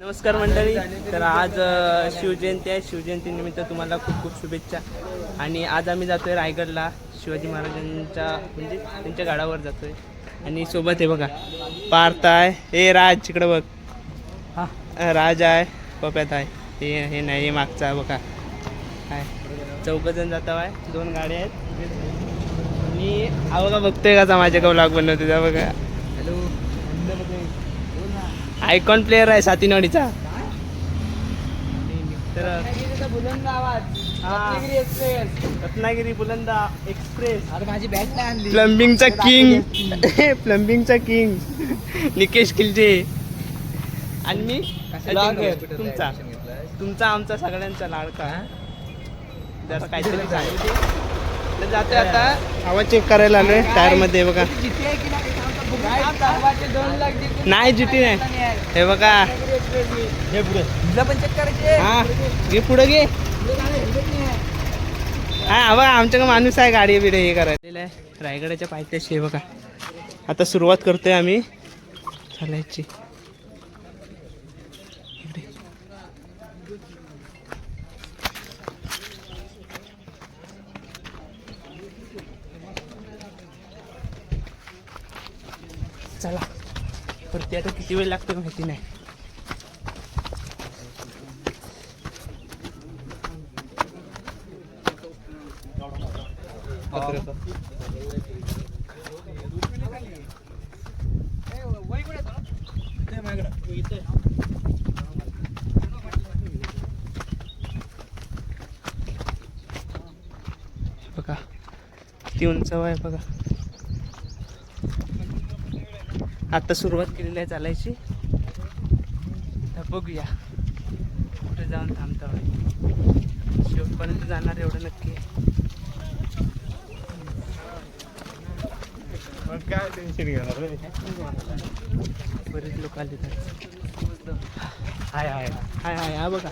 नमस्कार मंडळी. तर आज शिवजयंती आहे. शिवजयंतीनिमित्त तुम्हाला खूप खूप शुभेच्छा. आणि आज आम्ही जातोय रायगडला शिवाजी महाराजांच्या म्हणजे त्यांच्या गडावर जातोय. आणि सोबत हे बघा पार्थ आहे, हे राज इकडं बघ, राज आहे, पप्यात आहे, हे नाही, हे मागचा बघा काय, चौघजण जात आहे. 2 गाड्या आहेत. आणि हा बघा बघतोय का माझ्या का व्लॉग बनवतो त्या बघा. हॅलो, आयकॉन प्लेअर आहे सातीनवाडीचा. तर रत्नागिरी बुलंदा एक्सप्रेस. अरे माझी बॅट नाही आणली. प्लंबिंगचा किंग प्लंबिंगचा किंग निकेश खिलजे. आणि मी तुमचा तुमचा आमचा सगळ्यांचा लाडका. जरा काहीतरी सांगितले तर जाते. आता आवाज चेक करायला आलोय टायर मध्ये बघा. नाही जिटी नाही, हे बघा हे पुढे पण चेक करायचे. हा घे पुढे घे. हा बघा आमच्याकडे माणूस आहे गाडी बिडे हे करायला आहे. रायगडाच्या पायथ्याशी हे बघा. आता सुरुवात करतोय आम्ही चालायची. चला परती. आता किती वेळ लागतो माहिती नाही. बघा किती उंच आहे बघा. आता सुरुवात केलेली आहे चालायची. तर बघूया कुठे जाऊन थांबतो. शेवटपर्यंत जाणार एवढं नक्की. काय टेन्शन घेणार रे. बरेच लोक आले तर. हाय हाय हाय हाय हा बघा.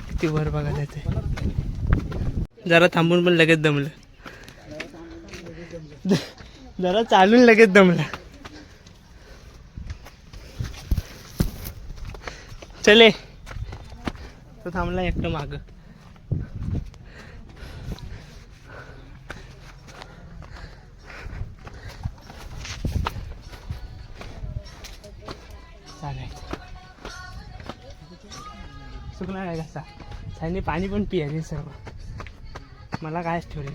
किती वर बघा त्याचे. जरा थांबून पण लगेच दमलं. जरा चालून लगेच दमला. चले तो थांबला एकटं माग. सुकला काय कसा साईने पाणी पण पियाले सर्व. मला कायच ठेवले.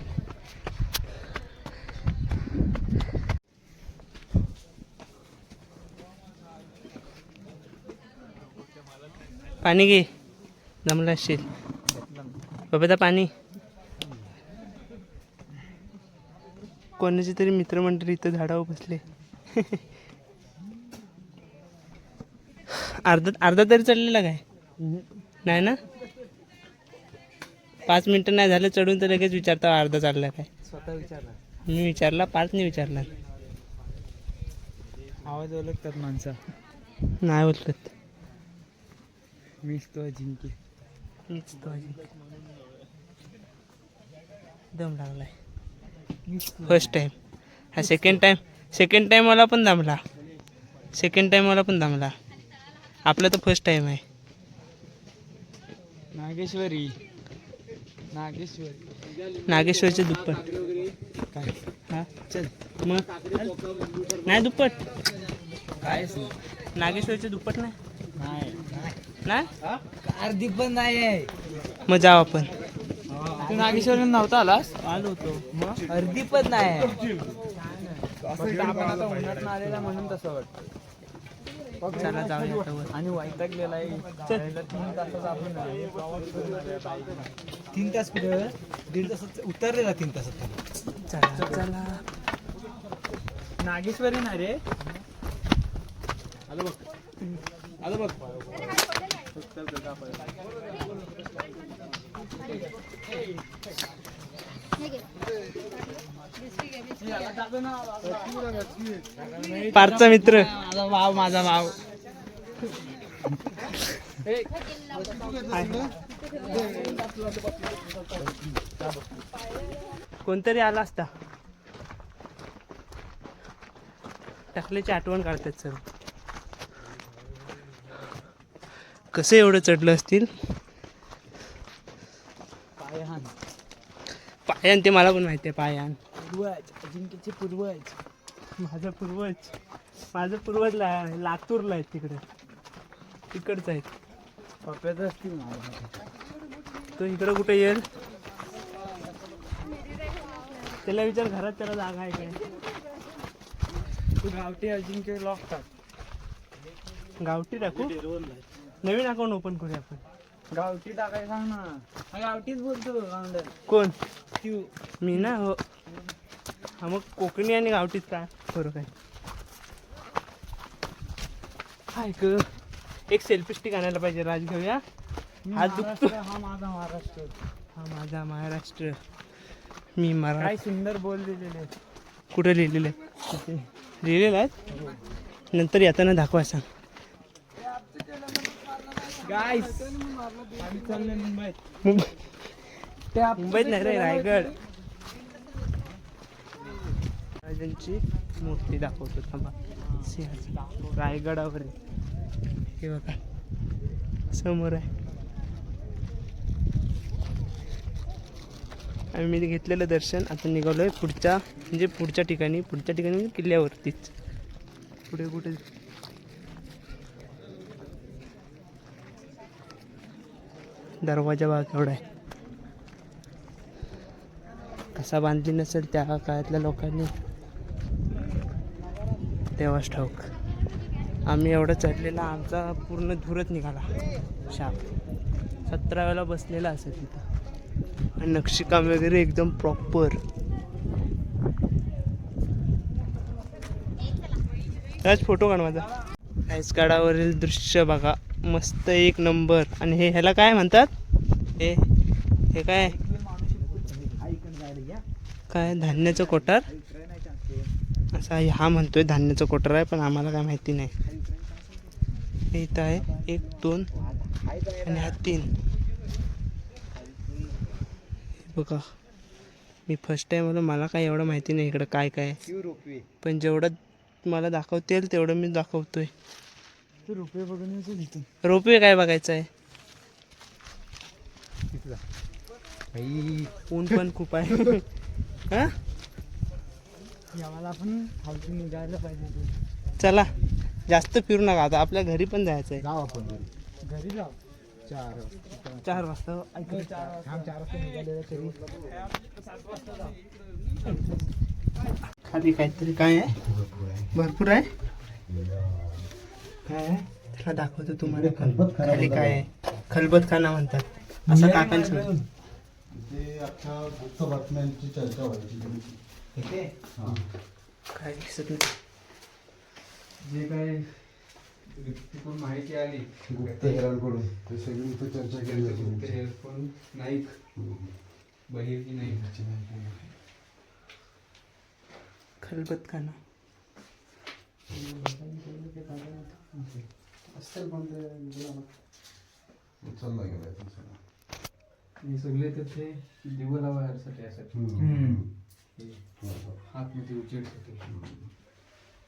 पाणी घे दमला असशील. बाबा पाणी. कोणाची तरी मित्रमंडळी इथं झाडावर बसले. अर्धा तरी चढलेला काय नाही ना. 5 मिनिटं नाही झालं चढून तर लगेच विचारता अर्धा चालला काय. स्वतः विचारला. मी विचारला, पार्थने विचारला. आवाज ओळखतात माणसं. नाही ओळखत. मीच तो जिंकी. दम लागलाय फर्स्ट टाइम. हा सेकंड टाइम मला पण दमला. आपला तर फर्स्ट टाइम आहे. नागेश्वरचे दुप्पट काय. हा चल मग. नाही दुप्पट काय नागेश्वरचे दुप्पट नाही अर्धी पण नाही. मग जाऊ आपण. तू नागेश्वर नव्हता आलास. आलो होतो मग. अर्धी पण नाही. आपण आता उन्हात आलेला म्हणून तसं वाटतं. चला जाऊया. आणि वैतागलेला आहे. 3 तासाचा आपण 3 तास कुठे 1.5 तासात उतरलेला. 3 तासात चला नागेश्वरी नाही रे. आलो बघ. पार्थचा मित्र. माझा भाव. कोणतरी आला असता. टकल्याची आठवण काढतात सर्व. कसे एवढं चढलं असतील पायहान पायान, ते मला पण माहिती आहे. पायान पूर्वज, अजिंक्यचे पूर्वज. माझं पूर्वज लातूरला आहेत, तिकडचं आहेत. पप्याचं असतील मला. तो इकडं कुठे येईल त्याला विचार, घरात त्याला जागा आहे काय. तू गावठी अजिंक्य लॉक टाक. गावठी टाकू, नवीन अकाउंट ओपन करूया आपण. गावठी टाकाय सांग ना. हा गावठीच बोलतो फाउंडर. कोण? तू. मी ना. हो हा, मग कोकणी आणि गावठीत काय फरक आहे? हाय ग, एक सेल्फी स्टिक आणायला पाहिजे. राज घेऊया. हात दुखतो. हा माझा महाराष्ट्र. हा माझा महाराष्ट्र. मी मरा. काय सुंदर बोल दिलेले. कुठे लिहिलेलं आहे? लिहिलेलं आहे. नंतर येताना दाखवा सांग. गाईस आम्ही चाललोय मुंबईत. मुंबईत नाही रे, रायगड. राजांची मूर्ती दाखवतो थांबा. सिंहाची रायगडावर आहे. हे बघा समोर आहे. आम्ही घेतलेलं दर्शन. आता निघालोय पुढच्या ठिकाणी म्हणजे किल्ल्यावरतीच. पुढे कुठे दरवाजा बघा केवढा आहे. कसा बांधली नसेल त्या काळातल्या लोकांनी, तेव्हाच ठाऊक. आम्ही एवढं चढलेला, आमचा पूर्ण धूरच निघाला. शाप 17 वेळा बसलेला असेल तिथं. आणि नक्षीकाम वगैरे एकदम प्रॉपर. त्याच फोटो काढ माझा. आईसगाडावरील दृश्य बघा, मस्त एक नंबर. आणि हे ह्याला काय म्हणतात? हे काय काय धान्याचं कोठार असा हा म्हणतोय. धान्याचं कोठार आहे, पण आम्हाला काय माहिती नाही. हे इथं आहे 1 2 आणि हा 3. बघा, मी फर्स्ट टाइम आलो, मला काय एवढं माहिती नाही इकडं काय काय. पण जेवढं मला दाखवता येईल तेवढं मी दाखवतोय. रुपये बघून रोपवे काय बघायचं आहे? ऊन पण खूप आहे. हा, आम्हाला आपण खालती निघायला पाहिजे. चला जास्त फिरू नका, आता आपल्या घरी पण जायचं आहे. जाऊ आपण घरी जाऊ. 4 वाजता. 4 वाजता निघालेलं तरी खाली काहीतरी काय आहे? भरपूर आहे. काय आहे त्याला दाखवतो तुम्हाला. खाली काय आहे? खलबतखाना म्हणतात असं काकांचं. ते अख्ख्या गुप्त बातम्यांची चर्चा व्हायची. काय दिसत नाही. जे काही तिकडून माहिती आली गुप्तहेरांकडून ते सगळी इथं चर्चा केली जाते. गुप्तहेर नाईक बहिर्जी नाईकची माहिती. खलबतखाना असतील पण ते उचलला गेला हे सगळे तर ते दिवं लावायसाठी असतात. आतमध्ये उजेडसाठी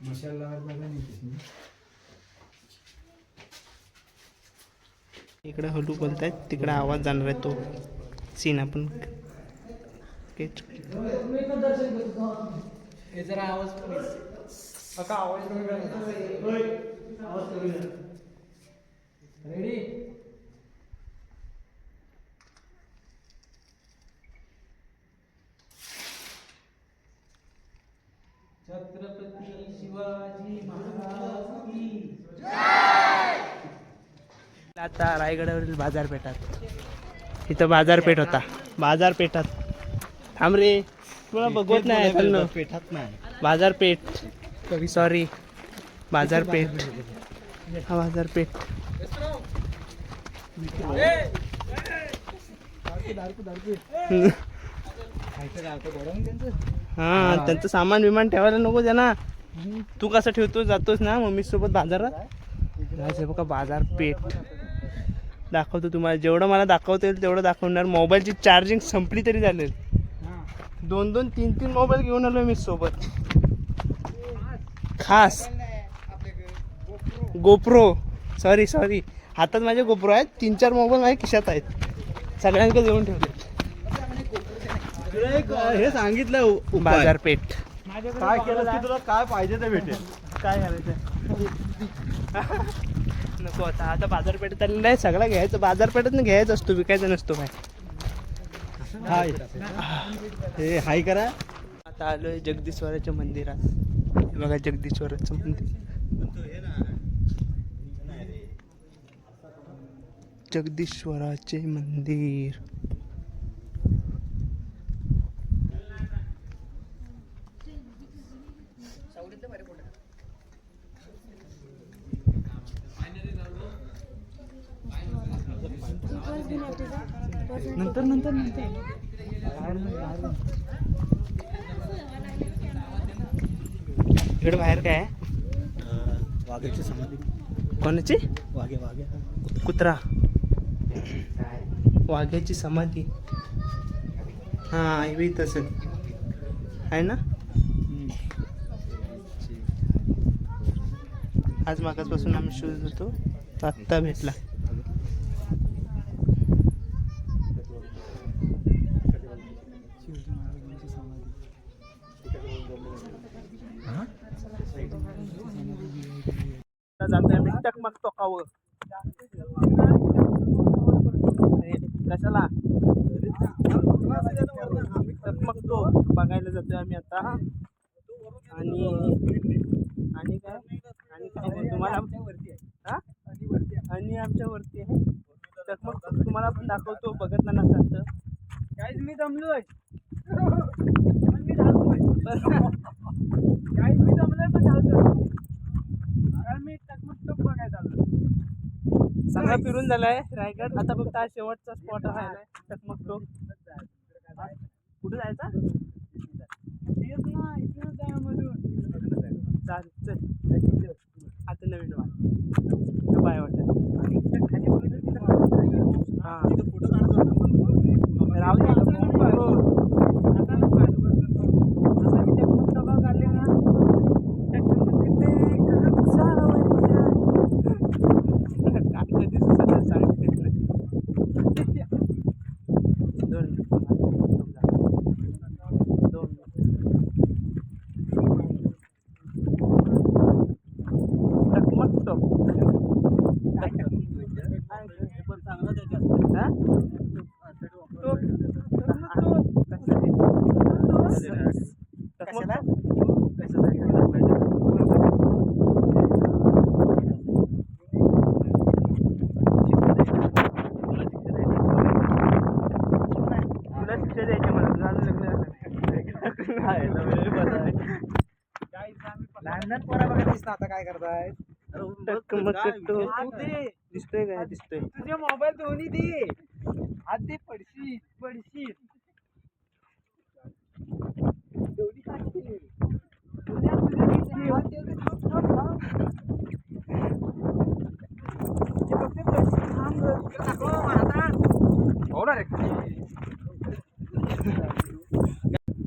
मशाल लावायला पाहिजे नाही. इकडे हलू बोलतायत, तिकडे आवाज जाणार आहे. तो सीन आपण जरा आवाज रेडी. छत्रपती शिवाजी महाराज की जय. आता रायगडावरील बाजारपेठात, इथं बाजारपेठ होता. बाजारपेठात थांब रे, तुला बघवत नाही ऐकलं. पेठात नाही, बाजारपेठ, सॉरी बाजारपेठ. हा बाजारपेठ. हा, त्यांचं सामान विमान ठेवायला नको त्यांना. तू कसं ठेवतो, जातोस ना मम्मी सोबत बाजारात. हे बघा बाजारपेठ दाखवतो तुम्हाला. जेवढं मला दाखवता येईल तेवढं दाखवणार. मोबाईलची चार्जिंग संपली तरी चालेल. 2-2, 3-3 मोबाईल घेऊन आलो मी सोबत. खास गोप्रो सॉरी हातात माझे गोप्रो आहेत 3-4 मोबाईल माझ्या खिशात आहेत सगळ्यांकडे देऊन ठेवले. तुला एक हे सांगितलं उपाय. बाजारपेठ काय केलं की तुला काय पाहिजे ते भेटेल. काय करायचं नको आता बाजारपेठेत आलेलं आहे सगळं घ्यायचं बाजारपेठेत घ्यायचं असतो विकायचा नसतो काय. हाय हे हाय करा. आता आलोय जगदीश्वराच्या मंदिरात. हे बघा जगदीश्वराचं मंदिर जगदीश्वराचे मंदिर. नंतर इकडे बाहेर काय आहे? वाघाची समाधी. कोणाची? वाघे कुत्रा वाघ्याची समाधी. हा हे तसं आहे ना. आज मागासपासून आम्ही शूज होतो आत्ता भेटला. जातोय आम्ही टकमक टोकावर. कशाला टकमक टोक बघायला जातोय आम्ही आता. आणि काय नाही तुम्हाला आणि आमच्या वरती आहे टकमक टोक तुम्हाला पण दाखवतो बघत नसाल तर. काहीच मी दमलोय मी धावतोय. काहीच मी दमलोय पण धावतोय. कारण मी टकमक बघायला चाललो. सगळं फिरून झालाय रायगड. आता फक्त हा शेवटचा स्पॉट राहिलाय टकमक टोक. कुठे जायचा? तेच ना इथूनच जाय मधून. चालेल चल आता नवीन वाट बाय वाटत. हां फोटो काढतो. राहू दे लहान पोरा बघा दिसत आता काय करताय. दिसतोय काय दिसतोय. तुझे मोबाईल दोन्ही दे हात दे. पडशील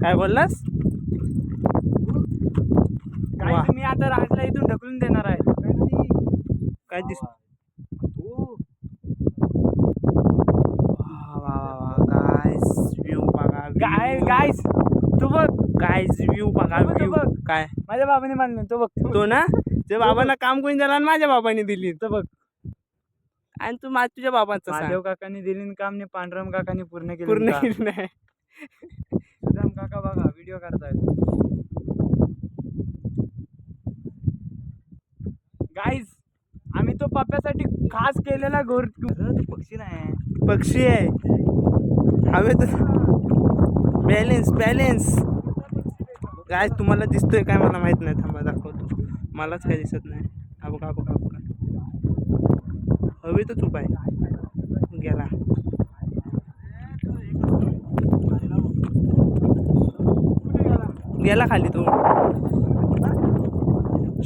काय बोललास? काय मी आता राजला इथून ढकलून देणार आहे. काय दिस गाईस व्ह्यू बघा. गाईस तू बघ. गाईस व्ह्यू बघा व्ह्यू. काय माझ्या बाबाने मानलं तो बघ. तो ना ते बाबांना काम कोणी दिला आणि माझ्या बाबांनी दिली. तो बघ. आणि तू तुझ्या बाबांचं सांग. महादेव काकांनी दिली काम ने पांडुरंग काकांनी पूर्ण केलं. पूर्ण केलं नाही. सुदाम काका बघा व्हिडिओ करतायत. गाईज आम्ही तो पप्प्यासाठी खास केलेला घोर. पक्षी नाही पक्षी आहे हवेत. बॅलेन्स काय तुम्हाला दिसतोय काय मला माहित नाही. थांबा दाखवतो. मलाच काय दिसत नाही. हा बघा हवेतच उभा आहे. गेला खाली तो.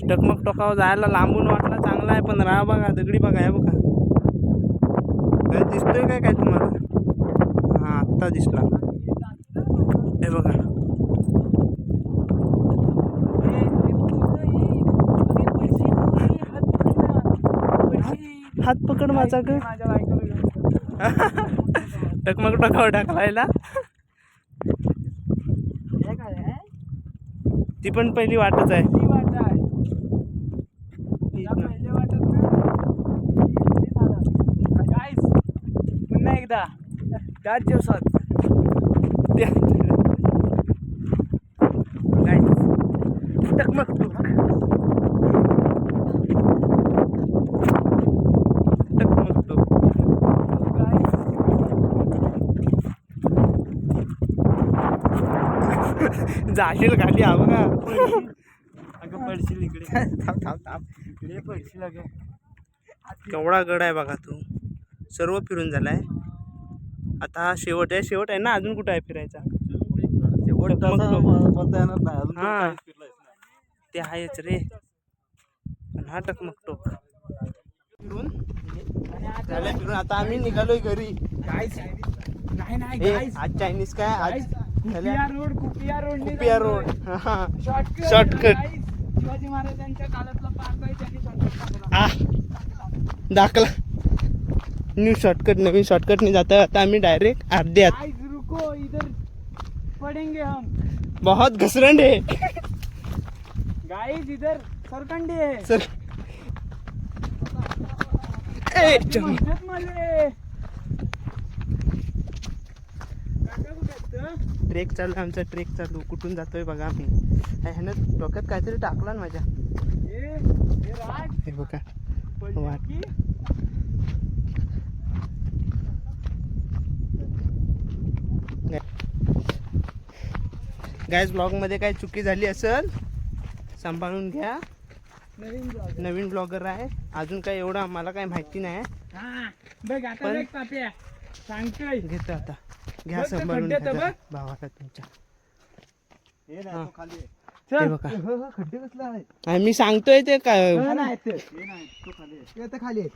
टकमक टोकावर जायला लांबून वाटला चांगला आहे पण राहा बघा दगडी बघा. हे बघा काय दिसतोय काय तुम्हाला. हा आत्ता दिसला. हे बघा हात पकड माझा ग. माझ्या बायकोला घेऊन टकमक टकावर टाकलायला. हे काय आहे? ती पण पहिली वाटच आहे. ही वाट आहे. या पहिल्या वाटत ना गाईस पुन्हा एकदा त्याच दिवसात टकमक जाशील खाली हवं का. अगं पडशील इकडे. इकडे पडशील अगं. केवढा गड आहे बघा तू. सर्व फिरून झालाय. आता हा शेवट आहे ना. अजून कुठं आहे फिरायचा. हा ते आहेच रे. पण हा टकमक टोक फिरून झालं फिरून. आता आम्ही निघालोय घरी. नाही नाही ए, गाईस आज चायनीज काय आज कुपिया रोड शॉर्टकट. शिवाजी महाराजांच्या काळातला पार्क आहे त्यांनी शॉर्टकट टाकला. दाखला नवीन शॉर्टकटने जाता आता आम्ही डायरेक्ट अर्ध्यात. गाइस रुको इधर पड़ेंगे हम. बहुत घसरंड है. गाइस इधर सरकंडी है. सर ए, म्हणतात मले. काका कुठे आहेत? ट्रेक चालू आमचा. ट्रेक चालू. कुठून जातोय बघा आम्ही. ह्यानं डोक्यात काहीतरी टाकला ना माझ्या. हे राज हे बघा पडली वाट. की? गाईज ब्लॉग मध्ये काही चुकी झाली असेल सांभाळून घ्या. नवीन ब्लॉग. नवीन ब्लॉगर आहे. अजून काय एवढं मला काही माहिती नाही. हा बघ आता पण- बघ पाप्या सांगतोय. घेतो आता. घ्या बघ ते सांभाळून खड्डे घ्या तर जरा. बघ. भावाला तुमच्या. हा. चल. हे बघा. खड्डे कसले आहे? आणि मी सांगतोय ते काय हा ना. खाली आहे.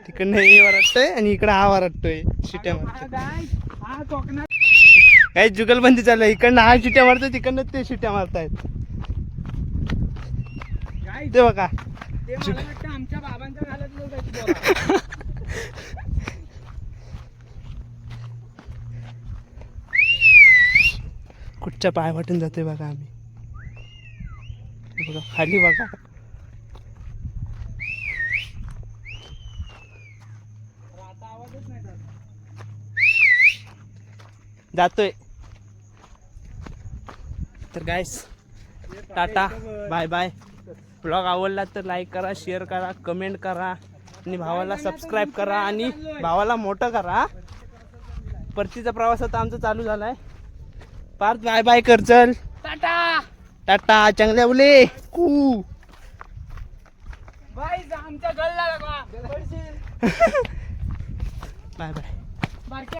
तिकडनं हे वरटतोय आणि इकडं हा वरटतोय. शिट्या हा मारतोय. गाइस हा कोकणात काही जुगलबंदी चालू आहे. इकडनं हा शिट्या मारतोय तिकडनं ते शिट्या मारतायत. गाइस ते बघा. ते मला वाटतं आमच्या बाबांच्या घालत लोक आहेत पोरं. कुठच्या पाय वाटून जातोय बघा आम्ही. हे बघा खाली बघा. आता आवाजच नाही जात. जातोय. तर गाईस टाटा बाय बाय. ब्लॉग आवडला तर लाईक करा, शेअर करा, कमेंट करा आणि भावाला सबस्क्राईब करा आणि भावाला मोठं करा. परतीचा प्रवास आता आमचा चालू झालाय. पार्थ बाय बाय कर. चल टाटा टाटा. चांगल्या उले कू. गाइस आमच्या गल्ला लागवा. Bye bye. बारक्या